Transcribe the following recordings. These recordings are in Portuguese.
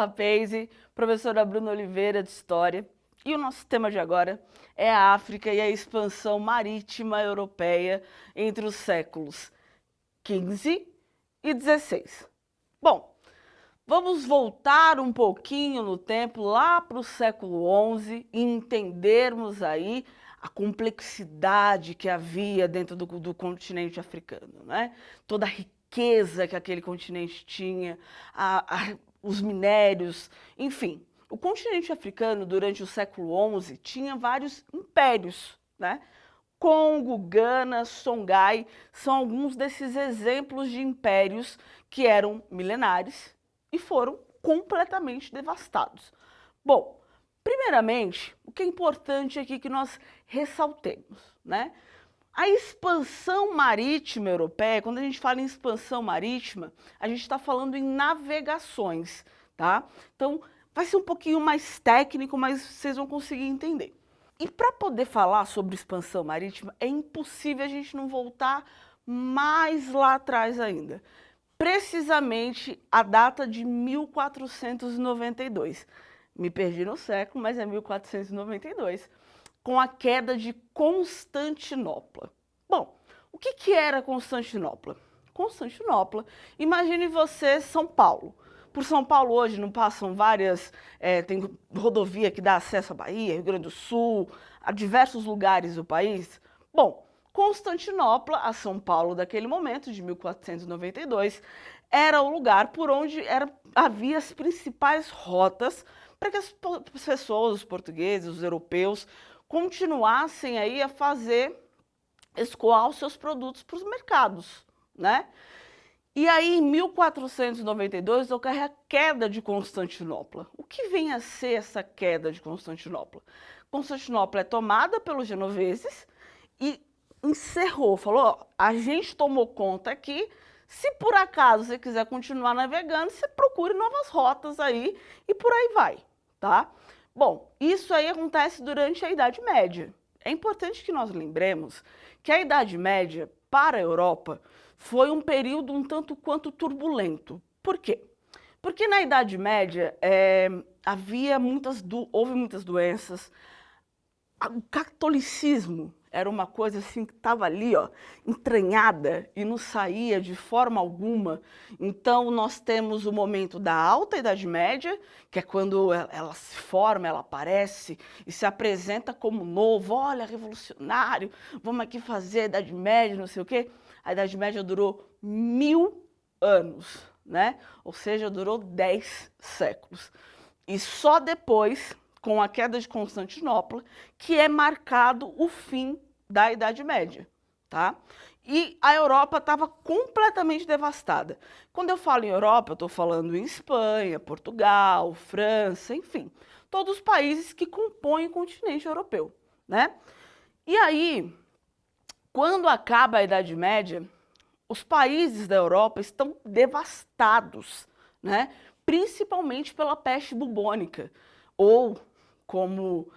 Pace, professora Bruna Oliveira de História. E o nosso tema de agora é a África e a expansão marítima europeia entre os séculos XV e XVI. Bom, vamos voltar um pouquinho no tempo, lá para o século XI, e entendermos aí a complexidade que havia dentro do continente africano, né? Toda a riqueza que aquele continente tinha, os minérios, enfim. O continente africano, durante o século XI, tinha vários impérios, né? Congo, Gana, Songhai são alguns desses exemplos de impérios que eram milenares e foram completamente devastados. Bom, primeiramente, o que é importante aqui que nós ressaltemos, né? A expansão marítima europeia, quando a gente fala em expansão marítima, a gente está falando em navegações, tá? Então, vai ser um pouquinho mais técnico, mas vocês vão conseguir entender. E para poder falar sobre expansão marítima, é impossível a gente não voltar mais lá atrás ainda. Precisamente a data de 1492. Me perdi no século, mas é 1492, com a queda de Constantinopla. Bom, o que era Constantinopla? Constantinopla, imagine você São Paulo. Por São Paulo hoje não passam várias, tem rodovia que dá acesso à Bahia, Rio Grande do Sul, a diversos lugares do país. Bom, Constantinopla, a São Paulo daquele momento, de 1492, era o lugar por onde havia as principais rotas para que as pessoas, os portugueses, os europeus, continuassem aí a escoar os seus produtos para os mercados, né? E aí, em 1492, ocorre a queda de Constantinopla. O que vem a ser essa queda de Constantinopla? Constantinopla é tomada pelos genoveses e encerrou, falou, ó, a gente tomou conta aqui, se por acaso você quiser continuar navegando, você procure novas rotas aí e por aí vai, tá? Bom, isso aí acontece durante a Idade Média. É importante que nós lembremos que a Idade Média, para a Europa, foi um período um tanto quanto turbulento. Por quê? Porque na Idade Média houve muitas doenças. O catolicismo era uma coisa assim que estava ali, ó, entranhada e não saía de forma alguma. Então nós temos o momento da Alta Idade Média, que é quando ela se forma, ela aparece e se apresenta como novo, olha, revolucionário, vamos aqui fazer a Idade Média, não sei o quê. A Idade Média durou 1000 anos, né? Ou seja, durou 10 séculos. E só depois, com a queda de Constantinopla, que é marcado o fim da Idade Média, tá? E a Europa estava completamente devastada. Quando eu falo em Europa, eu estou falando em Espanha, Portugal, França, enfim, todos os países que compõem o continente europeu, né? E aí, quando acaba a Idade Média, os países da Europa estão devastados, né? Principalmente pela peste bubônica, ou como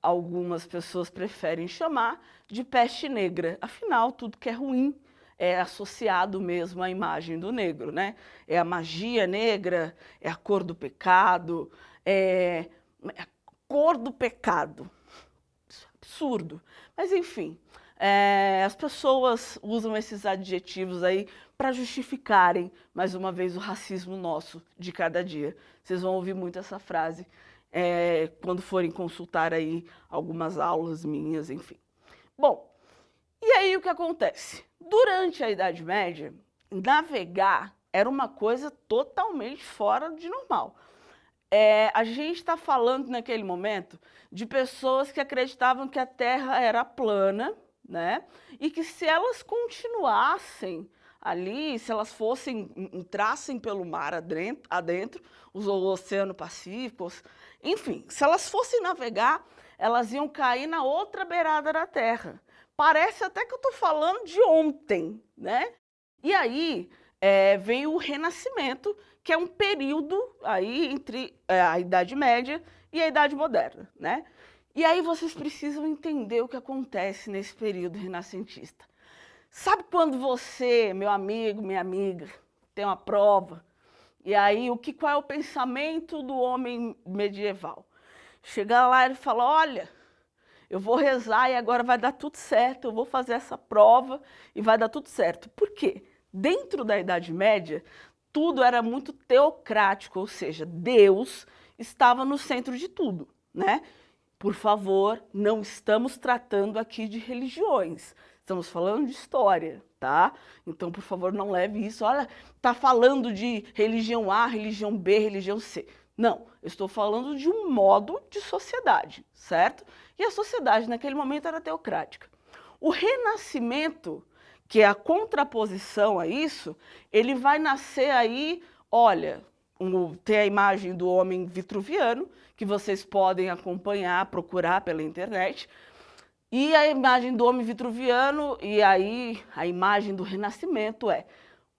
algumas pessoas preferem chamar, de peste negra. Afinal, tudo que é ruim é associado mesmo à imagem do negro, né? É a magia negra, é a cor do pecado, é a cor do pecado. Isso é absurdo. Mas, enfim, as pessoas usam esses adjetivos aí para justificarem, mais uma vez, o racismo nosso de cada dia. Vocês vão ouvir muito essa frase quando forem consultar aí algumas aulas minhas, enfim. Bom, e aí o que acontece? Durante a Idade Média, navegar era uma coisa totalmente fora de normal. A gente está falando naquele momento de pessoas que acreditavam que a Terra era plana, né? E que se elas continuassem ali, se elas entrassem pelo mar adentro, o Oceano Pacífico, enfim, se elas fossem navegar, elas iam cair na outra beirada da Terra. Parece até que eu estou falando de ontem, né? E aí vem o Renascimento, que é um período aí entre a Idade Média e a Idade Moderna, né? E aí vocês precisam entender o que acontece nesse período renascentista. Sabe quando você, meu amigo, minha amiga, tem uma prova E aí, qual é o pensamento do homem medieval? Chega lá e ele fala, olha, eu vou rezar e agora vai dar tudo certo, eu vou fazer essa prova e vai dar tudo certo. Por quê? Dentro da Idade Média, tudo era muito teocrático, ou seja, Deus estava no centro de tudo, né? Por favor, não estamos tratando aqui de religiões, estamos falando de história, tá? Então, por favor, não leve isso, olha, tá falando de religião A, religião B, religião C. Não, eu estou falando de um modo de sociedade, certo? E a sociedade naquele momento era teocrática. O Renascimento, que é a contraposição a isso, ele vai nascer aí, olha, tem a imagem do homem vitruviano, que vocês podem acompanhar, procurar pela internet, e a imagem do homem vitruviano, e aí a imagem do Renascimento é,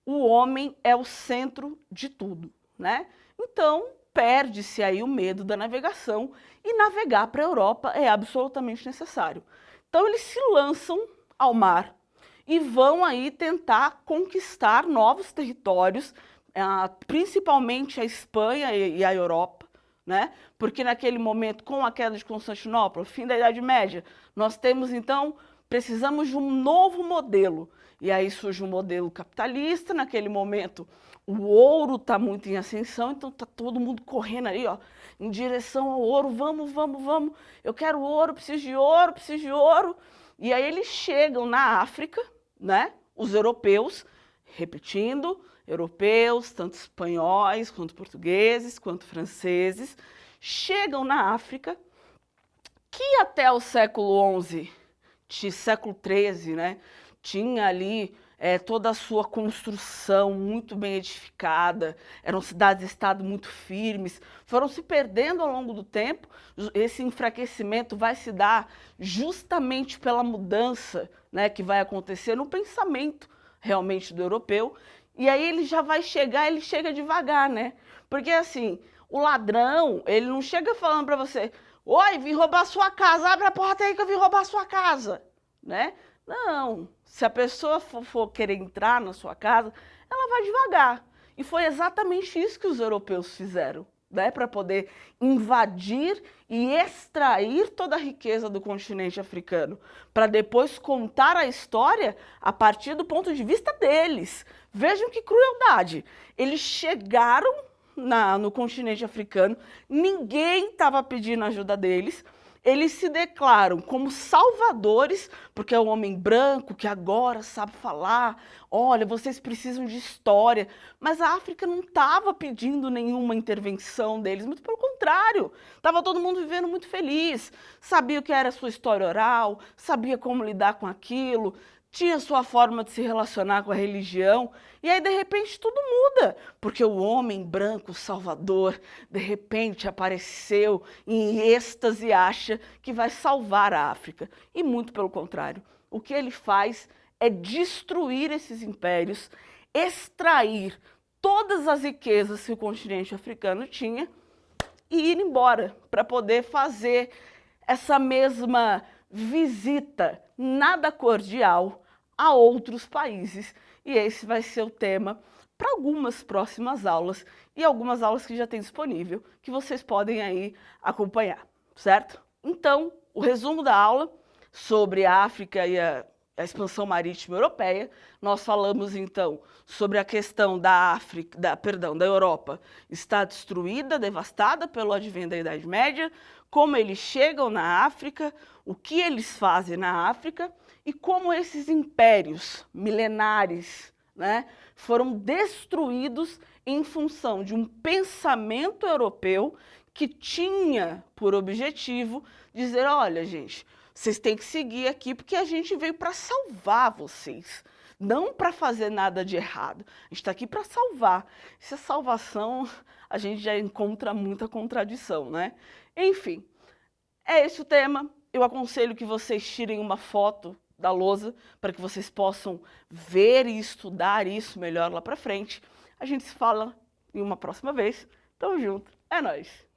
o homem é o centro de tudo, né? Então, perde-se aí o medo da navegação, e navegar para a Europa é absolutamente necessário. Então, eles se lançam ao mar, e vão aí tentar conquistar novos territórios, principalmente a Espanha e a Europa, né? Porque naquele momento, com a queda de Constantinopla, fim da Idade Média, nós temos então, precisamos de um novo modelo. E aí surge um modelo capitalista, naquele momento o ouro está muito em ascensão, então está todo mundo correndo ali, ó, em direção ao ouro, vamos, vamos, vamos, eu quero ouro, preciso de ouro, preciso de ouro. E aí eles chegam na África, né? Os europeus, repetindo, europeus, tanto espanhóis, quanto portugueses, quanto franceses, chegam na África, que até o século XI, século XIII, né, tinha ali toda a sua construção muito bem edificada, eram cidades-estado muito firmes, foram se perdendo ao longo do tempo, esse enfraquecimento vai se dar justamente pela mudança, né, que vai acontecer no pensamento realmente do europeu, e aí ele já vai chegar, ele chega devagar, né, porque assim, o ladrão, ele não chega falando para você, oi, vim roubar sua casa, abre a porta aí que eu vim roubar sua casa, né? Não, se a pessoa for querer entrar na sua casa, ela vai devagar. E foi exatamente isso que os europeus fizeram, né? Para poder invadir e extrair toda a riqueza do continente africano, para depois contar a história a partir do ponto de vista deles. Vejam que crueldade. Eles chegaram no continente africano, ninguém estava pedindo ajuda deles, eles se declaram como salvadores, porque é um homem branco que agora sabe falar, olha, vocês precisam de história, mas a África não estava pedindo nenhuma intervenção deles, muito pelo contrário, estava todo mundo vivendo muito feliz, sabia o que era a sua história oral, sabia como lidar com aquilo, tinha sua forma de se relacionar com a religião, e aí de repente tudo muda, porque o homem branco salvador de repente apareceu em êxtase e acha que vai salvar a África. E muito pelo contrário, o que ele faz é destruir esses impérios, extrair todas as riquezas que o continente africano tinha e ir embora para poder fazer essa mesma visita nada cordial a outros países. E esse vai ser o tema para algumas próximas aulas e algumas aulas que já tem disponível, que vocês podem aí acompanhar, certo? Então, o resumo da aula sobre a África e a expansão marítima europeia, nós falamos então sobre a questão da África, da Europa estar destruída, devastada pelo advento da Idade Média, como eles chegam na África, o que eles fazem na África e como esses impérios milenares, né, foram destruídos em função de um pensamento europeu que tinha por objetivo dizer, olha gente, vocês têm que seguir aqui porque a gente veio para salvar vocês, não para fazer nada de errado. A gente está aqui para salvar. Essa salvação, a gente já encontra muita contradição, né? Enfim, é esse o tema. Eu aconselho que vocês tirem uma foto da lousa para que vocês possam ver e estudar isso melhor lá para frente. A gente se fala em uma próxima vez. Tamo junto. É nóis!